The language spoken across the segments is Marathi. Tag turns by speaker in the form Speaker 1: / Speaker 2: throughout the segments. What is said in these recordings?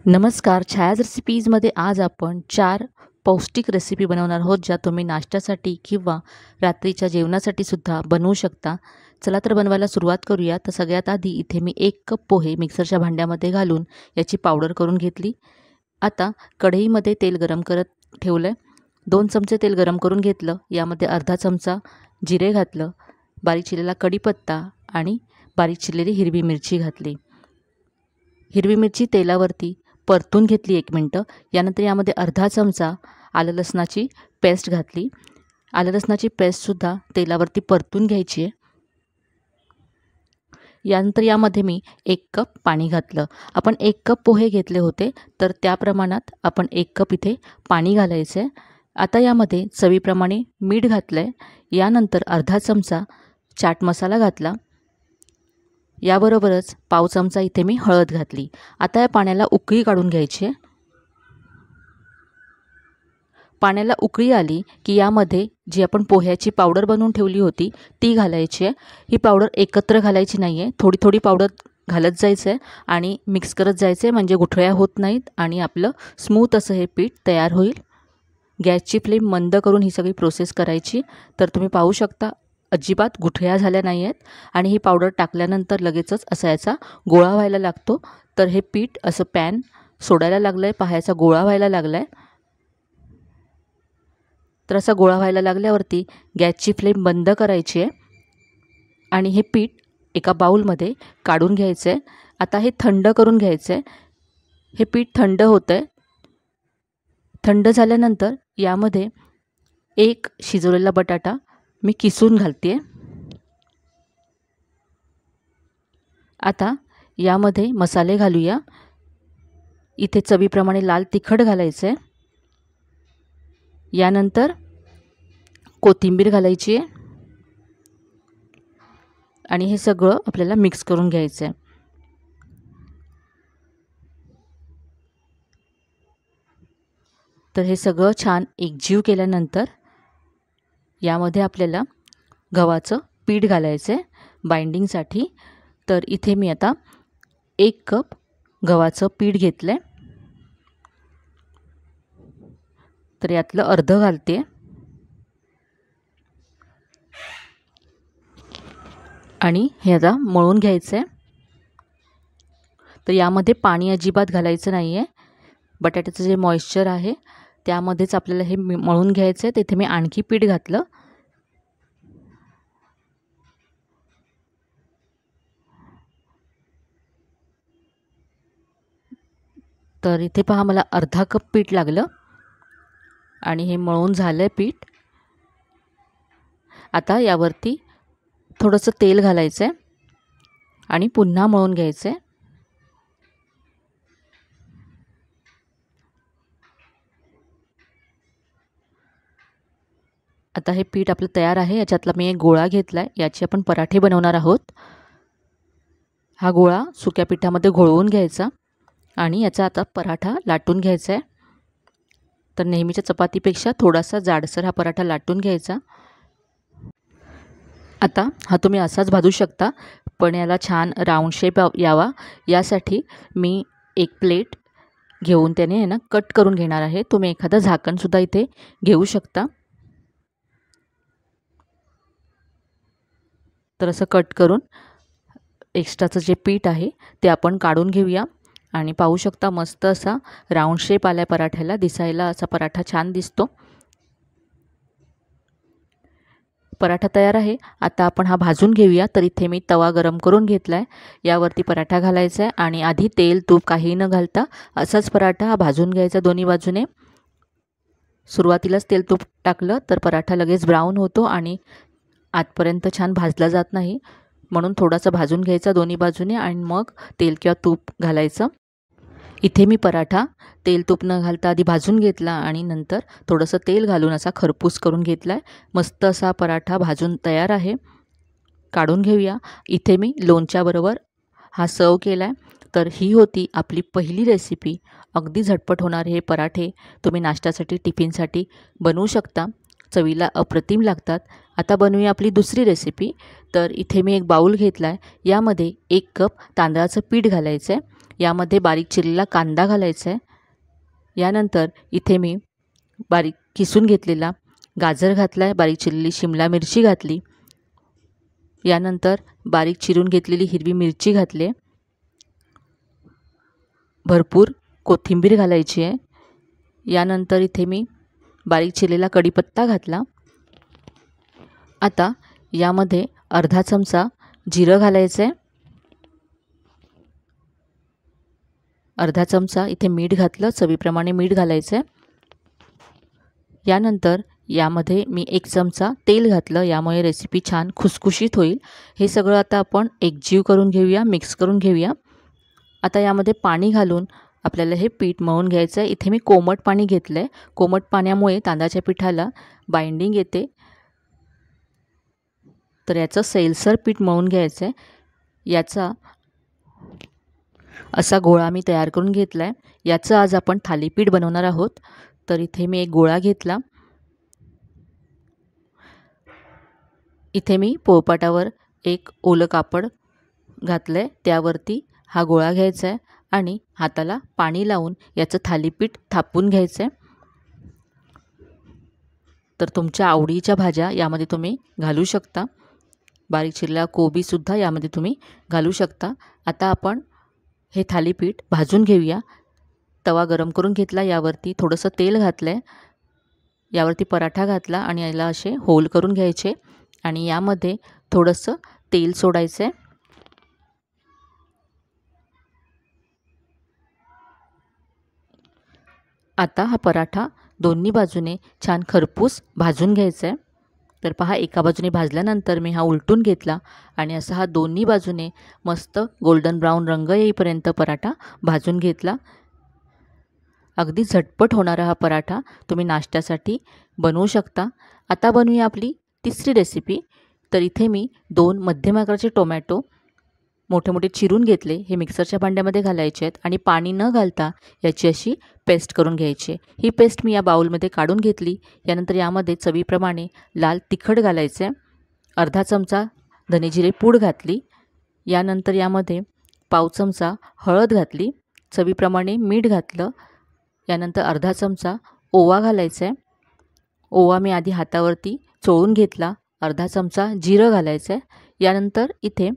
Speaker 1: नमस्कार. छायाज रेसिपीजमध्ये आज आपण 4 पौष्टिक रेसिपी बनवणार आहोत, ज्या तुम्ही नाश्त्यासाठी किंवा रात्रीच्या जेवणासाठी सुद्धा बनवू शकता. चला तर बनवायला सुरुवात करूया. तर सगळ्यात आधी इथे मी 1 कप पोहे मिक्सरच्या भांड्यामध्ये घालून याची पावडर करून घेतली. आता कढईमध्ये तेल गरम करत ठेवलं आहे. 2 चमचे तेल गरम करून घेतलं. यामध्ये अर्धा चमचा जिरे घातलं, बारीक चिरलेला कढीपत्ता आणि बारीक चिरलेली हिरवी मिरची घातली. हिरवी मिरची तेलावरती परतून घेतली 1 मिनटं. यानंतर यामध्ये अर्धा चमचा आलं लसणाची पेस्ट घातली. आलं लसणाची पेस्टसुद्धा तेलावरती परतून घ्यायची आहे. यानंतर यामध्ये मी 1 कप पाणी घातलं. आपण 1 कप पोहे घेतले होते, तर त्या प्रमाणात आपण 1 कप इथे पाणी घालायचं आहे. आता यामध्ये चवीप्रमाणे मीठ घातलं आहे. यानंतर अर्धा चमचा चाट मसाला घातला. याबरोबरच पाव चमचा इथे मी हळद घातली. आता या पाण्याला उकळी काढून घ्यायची आहे. पाण्याला उकळी आली की यामध्ये जी आपण पोह्याची पावडर बनवून ठेवली होती ती घालायची आहे. ही पावडर एकत्र घालायची नाही आहे, थोडी थोडी पावडर घालत जायचं आहे आणि मिक्स करत जायचं आहे, म्हणजे गुठळ्या होत नाहीत आणि आपलं स्मूथ असं हे पीठ तयार होईल. गॅसची फ्लेम मंद करून ही सगळी प्रोसेस करायची. तर तुम्ही पाहू शकता अजिबात गुठळ्या झाल्या नाही आहेत आणि ही पावडर टाकल्यानंतर लगेचच असा याचा गोळा व्हायला लागतो. तर हे पीठ असं पॅन सोडायला लागलं आहे, पाह्याचा गोळा व्हायला लागला आहे. तर असा गोळा व्हायला लागल्यावरती गॅसची फ्लेम बंद करायची आहे आणि हे पीठ एका बाउलमध्ये काढून घ्यायचं आहे. आता हे थंड करून घ्यायचं आहे. हे पीठ थंड होतं आहे. थंड झाल्यानंतर यामध्ये 1 शिजवलेला बटाटा मी किसून घालते आहे. आता यामध्ये मसाले घालूया. इथे चवीप्रमाणे लाल तिखट घालायचं आहे. यानंतर कोथिंबीर घालायची आहे आणि हे सगळं आपल्याला मिक्स करून घ्यायचं आहे. तर हे सगळं छान एकजीव केल्यानंतर यामध्ये आपल्याला गव्हाचं पीठ घालायचं आहे बाइंडिंगसाठी. तर इथे मी आता 1 कप गव्हाचं पीठ घेतलं आहे. तर यातलं अर्धं घालते आणि हे आता मळून घ्यायचं आहे. तर यामध्ये पाणी अजिबात घालायचं नाही आहे. बटाट्याचं जे मॉइश्चर आहे त्यामध्येच आपल्याला हे मळून घ्यायचं आहे. तिथे मी आणखी पीठ घातलं. तर इथे पहा मला अर्धा कप पीठ लागलं आणि हे मळून झालं आहे पीठ. आता यावरती थोडंसं तेल घालायचं आहे आणि पुन्हा मळून घ्यायचं आहे. आता हे पीठ आपलं तयार आहे. याच्यातला मी एक गोळा घेतला आहे. याचे आपण पराठे बनवणार आहोत. हा गोळा सुक्या पिठामध्ये घोळवून घ्यायचा आणि याचा आता पराठा लाटून घ्यायचा आहे. तर नेहमीच्या चपातीपेक्षा थोडासा जाडसर हा पराठा लाटून घ्यायचा. आता हा तुम्ही असाच भाजू शकता, पण याला छान राऊंड शेप यावा यासाठी मी एक प्लेट घेऊन त्याने आहे ना कट करून घेणार आहे. तुम्ही एखादं झाकणसुद्धा इथे घेऊ शकता. तर असं कट करून एक्स्ट्राचं जे पीठ आहे ते आपण काढून घेऊया आणि पाहू शकता मस्त असा राऊंड शेप आला आहे पराठ्याला. दिसायला असा पराठा छान दिसतो. पराठा तयार आहे. आता आपण हा भाजून घेऊया. तर इथे मी तवा गरम करून घेतला आहे. यावरती पराठा घालायचा आहे आणि आधी तेल तूप काही न घालता असाच पराठा हा भाजून घ्यायचा दोन्ही बाजूने. सुरुवातीलाच तेल तूप टाकलं तर पराठा लगेच ब्राऊन होतो आणि आतपर्यंत छान भाजला जात नाही. म्हणून थोडासा भाजून घ्यायचा दोन्ही बाजूने आणि मग तेल किंवा तूप घालायचं. इथे मी पराठा तेल तूप न घालता आधी भाजून घेतला आणि नंतर थोडंसं तेल घालून असा खरपूस करून घेतला आहे. मस्त असा पराठा भाजून तयार आहे. काढून घेऊया. इथे मी लोणच्याबरोबर हा सर्व केला आहे. तर ही होती आपली पहिली रेसिपी. अगदी झटपट होणारे हे पराठे तुम्ही नाश्त्यासाठी टिफिनसाठी बनवू शकता. चवीला अप्रतिम लागतात. आता बनवूया आपली दुसरी रेसिपी. तर इथे मी एक बाउल घेतला आहे. यामध्ये 1 कप तांदळाचं पीठ घालायचं आहे. यामध्ये बारीक चिरलेला कांदा घालायचा आहे. यानंतर इथे मी बारीक किसून घेतलेला गाजर घातला आहे, बारीक चिरलेली शिमला मिरची घातली. यानंतर बारीक चिरून घेतलेली हिरवी मिरची घातली आहे. भरपूर कोथिंबीर घालायची आहे. यानंतर इथे मी बारीक चिरलेला कढीपत्ता घातला. आता यामध्ये अर्धा चमचा जिरं घालायचं आहे. अर्धा चमचा इथे मीठ घातलं, चवीप्रमाणे मीठ घालायचं आहे. यानंतर यामध्ये मी 1 चमचा तेल घातलं, यामुळे रेसिपी छान खुसखुशीत होईल. हे सगळं आता आपण एकजीव करून घेऊया, मिक्स करून घेऊया. आता यामध्ये पाणी घालून आपल्याला हे पीठ मळून घ्यायचं आहे. इथे मी कोमट पाणी घेतलं आहे. कोमट पाण्यामुळे तांदळाच्या पिठाला बाइंडिंग येते. तर याचं सैलसर पीठ मळून घ्यायचं आहे. याचा असा गोळा मी तयार करून घेतला आहे. याचं आज आपण थालीपीठ बनवणार आहोत. तर इथे मी एक गोळा घेतला. इथे मी पोळपाटावर एक ओलं कापड घातलं आहे. त्यावरती हा गोळा घ्यायचा आहे आणि हाताला पाणी लावून याचं थालीपीठ थापून घ्यायचं आहे. तर तुमच्या आवडीच्या भाज्या यामध्ये तुम्ही घालू शकता. बारीक चिरलेला कोबीसुद्धा यामध्ये तुम्ही घालू शकता. आता आपण हे थालीपीठ भाजून घेऊया. तवा गरम करून घेतला, यावरती थोडंसं तेल घातलं आहे. यावरती पराठा घातला आणि याला असे होल करून घ्यायचे आणि यामध्ये थोडंसं तेल सोडायचं आहे. आता हा पराठा दोन्ही बाजूने छान खरपूस भाजून घ्यायचा आहे. तर पहा, एका बाजूने भाजल्यानंतर मी हा उलटून घेतला आणि असा हा दोन्ही बाजूने मस्त गोल्डन ब्राऊन रंग येईपर्यंत पराठा भाजून घेतला. अगदी झटपट होणारा हा पराठा तुम्ही नाश्त्यासाठी बनवू शकता. आता बनवूया आपली तिसरी रेसिपी. तर इथे मी 2 मध्यम आकाराचे टोमॅटो मोठे मोठे चिरून घेतले. हे मिक्सरच्या भांड्यामध्ये घालायचे आहेत आणि पाणी न घालता याची अशी पेस्ट करून घ्यायची. ही पेस्ट मी या बाउलमध्ये काढून घेतली. यानंतर यामध्ये चवीप्रमाणे लाल तिखट घालायचे, अर्धा चमचा धनेजिरे पूड घातली. यानंतर यामध्ये पाव चमचा हळद घातली, चवीप्रमाणे मीठ घातलं. यानंतर अर्धा चमचा ओवा घालायचा आहे. ओवा मी आधी हातावरती चोळून घेतला. अर्धा चमचा जिरं घालायचं आहे. यानंतर इथे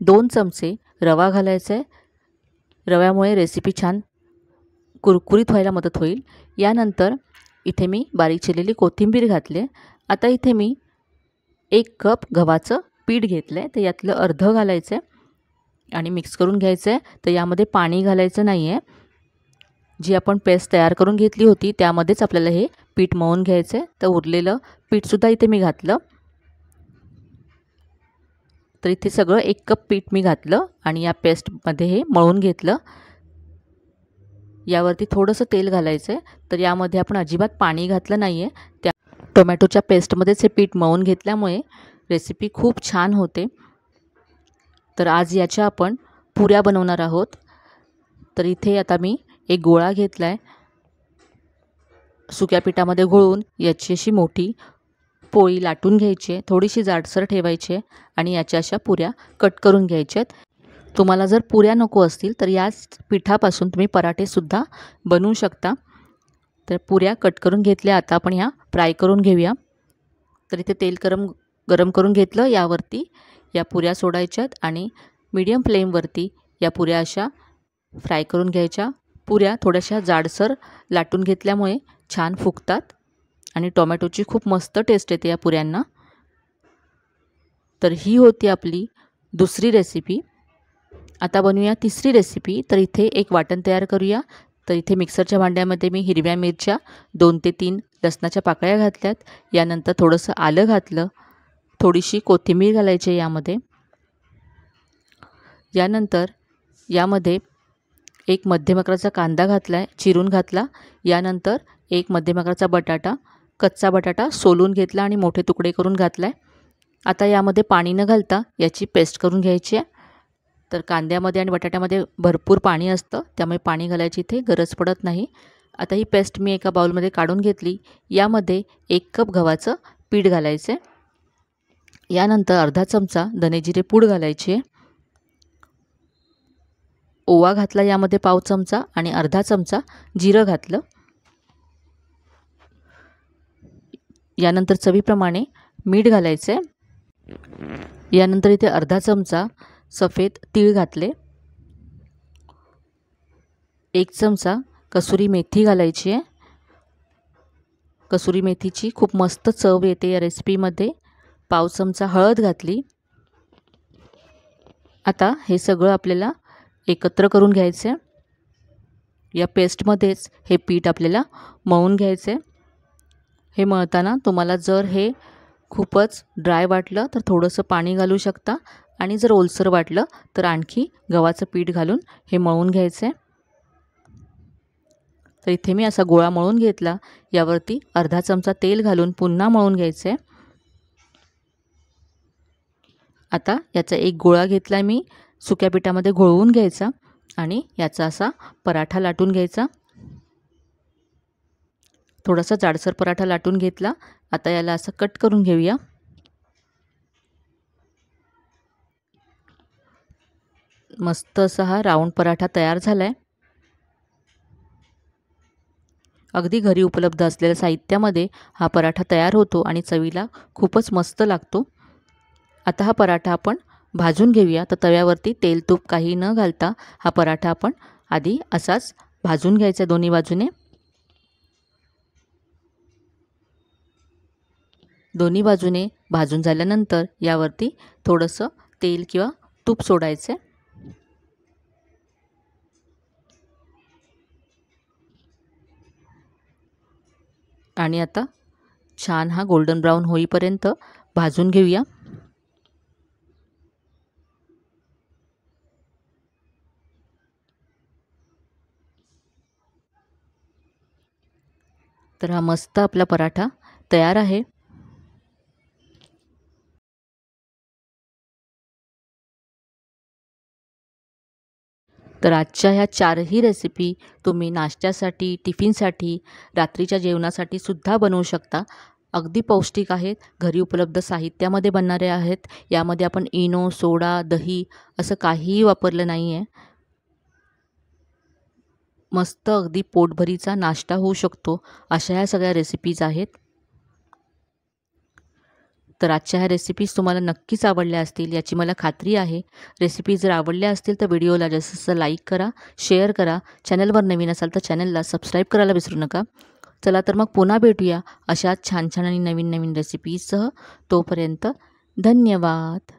Speaker 1: 2 चमचे रवा घालायचा आहे. रव्यामुळे रेसिपी छान कुरकुरीत व्हायला मदत होईल. यानंतर इथे मी बारीक चिरलेली कोथिंबीर घातली आहे. आता इथे मी 1 कप गव्हाचं पीठ घेतलं आहे. तर यातलं अर्धं घालायचं आहे आणि मिक्स करून घ्यायचं आहे. तर यामध्ये पाणी घालायचं नाही आहे. जी आपण पेस्ट तयार करून घेतली होती त्यामध्येच आपल्याला हे पीठ मळून घ्यायचं आहे. तर उरलेलं पीठसुद्धा इथे मी घातलं. तर इथे सगळं 1 कप पीठ मी घातलं आणि या पेस्टमध्ये हे मळून घेतलं. यावरती थोडंसं तेल घालायचं आहे. तर यामध्ये आपण अजिबात पाणी घातलं नाही आहे. त्या टोमॅटोच्या पेस्टमध्येच हे पीठ मळून घेतल्यामुळे रेसिपी खूप छान होते. तर आज याच्या आपण पुऱ्या बनवणार आहोत. तर इथे आता मी एक गोळा घेतला आहे. सुक्या पिठामध्ये घोळून याची अशी मोठी पोळी लाटून घ्यायची आहे, थोडीशी जाडसर ठेवायची आहे आणि याच्या अशा पुऱ्या कट करून घ्यायच्या आहेत. तुम्हाला जर पुऱ्या नको असतील तर याच पिठापासून तुम्ही पराठेसुद्धा बनवू शकता. तर पुऱ्या कट करून घेतल्या. आता आपण ह्या फ्राय करून घेऊया. तर इथे तेल गरम करून घेतलं. यावरती या पुऱ्या सोडायच्यात आणि मीडियम फ्लेमवरती या पुऱ्या अशा फ्राय करून घ्यायच्या. पुऱ्या थोड्याशा जाडसर लाटून घेतल्यामुळे छान फुगतात आणि टोमॅटोची खूप मस्त टेस्ट येते या पुऱ्यांना. तर ही होती आपली दुसरी रेसिपी. आता बनवूया तिसरी रेसिपी. तर इथे एक वाटण तयार करूया. तर इथे मिक्सरच्या भांड्यामध्ये मी हिरव्या मिरच्या 2 ते 3 लसणाच्या पाकळ्या घातल्यात. यानंतर थोडंसं आलं घातलं, थोडीशी कोथिंबीर घालायची यामध्ये. यानंतर यामध्ये एक मध्यम आकाराचा कांदा घातला आहे, चिरून घातला. यानंतर एक मध्यम आकाराचा बटाटा, कच्चा बटाटा सोलून घेतला आणि मोठे तुकडे करून घातला आहे. आता यामध्ये पाणी न घालता याची पेस्ट करून घ्यायची आहे. तर कांद्यामध्ये आणि बटाट्यामध्ये भरपूर पाणी असतं, त्यामुळे पाणी घालायची इथे गरज पडत नाही. आता ही पेस्ट मी एका बाउलमध्ये काढून घेतली. यामध्ये 1 कप गव्हाचं पीठ घालायचं आहे. यानंतर अर्धा चमचा धनेजिरे पूड घालायची आहे. ओवा घातला यामध्ये पाव चमचा आणि अर्धा चमचा जिरं घातलं. यानंतर चवीप्रमाणे मीठ घालायचं आहे. यानंतर इथे अर्धा चमचा सफेद तीळ घातले. 1 चमचा कसुरी मेथी घालायची आहे. कसुरी मेथीची खूप मस्त चव येते या रेसिपीमध्ये. पाव चमचा हळद घातली. आता हे सगळं आपल्याला एकत्र करून घ्यायचं आहे. या पेस्टमध्येच हे पीठ आपल्याला मळून घ्यायचं आहे. हे मळताना तुम्हाला जर हे खूपच ड्राय वाटलं तर थोडंसं पाणी घालू शकता आणि जर ओलसर वाटलं तर आणखी गव्हाचं पीठ घालून हे मळून घ्यायचं आहे. तर इथे मी असा गोळा मळून घेतला. यावरती अर्धा चमचा तेल घालून पुन्हा मळून घ्यायचं आहे. आता याचा एक गोळा घेतला मी, सुक्या पिठामध्ये घोळवून घ्यायचा आणि याचा असा पराठा लाटून घ्यायचा. थोडासा जाडसर पराठा लाटून घेतला. आता याला असं कट करून घेऊया. मस्त असा हा राऊंड पराठा तयार झाला आहे. अगदी घरी उपलब्ध असलेल्या साहित्यामध्ये हा पराठा तयार होतो आणि चवीला खूपच मस्त लागतो. आता हा पराठा आपण भाजून घेऊया. तर तव्यावरती तेल तूप काही न घालता हा पराठा आपण आधी असाच भाजून घ्यायचा दोन्ही बाजूने. दोन्ही बाजूने भाजून झाल्यानंतर यावरती थोडंसं तेल किंवा तूप सोडायचं. आणि आता छान हा गोल्डन ब्राऊन होईपर्यंत भाजून घेऊया. तर हा मस्त आपला पराठा तयार आहे. तर आजच्या ह्या 4ही रेसिपी तुम्ही नाश्त्यासाठी, टिफिनसाठी, रात्रीच्या जेवणासाठी सुद्धा बनवू शकता. अगदी पौष्टिक आहेत. घरी उपलब्ध साहित्यामध्ये बनणारे आहेत. यामध्ये आपण इनो, सोडा, दही असं काहीही वापरलं नाही आहे. मस्त अगदी पोटभरीचा नाश्ता होऊ शकतो अशा ह्या सगळ्या रेसिपीज आहेत. तर आजच्या ह्या रेसिपीज तुम्हाला नक्कीच आवडल्या असतील याची मला खात्री आहे. रेसिपी जर आवडल्या असतील तर व्हिडिओला जास्तीत लाईक करा, शेअर करा. चॅनलवर नवीन असाल तर चॅनलला सबस्क्राईब करायला विसरू नका. चला तर मग पुन्हा भेटूया अशाच छान छान आणि नवीन नवीन रेसिपीजसह. तोपर्यंत धन्यवाद.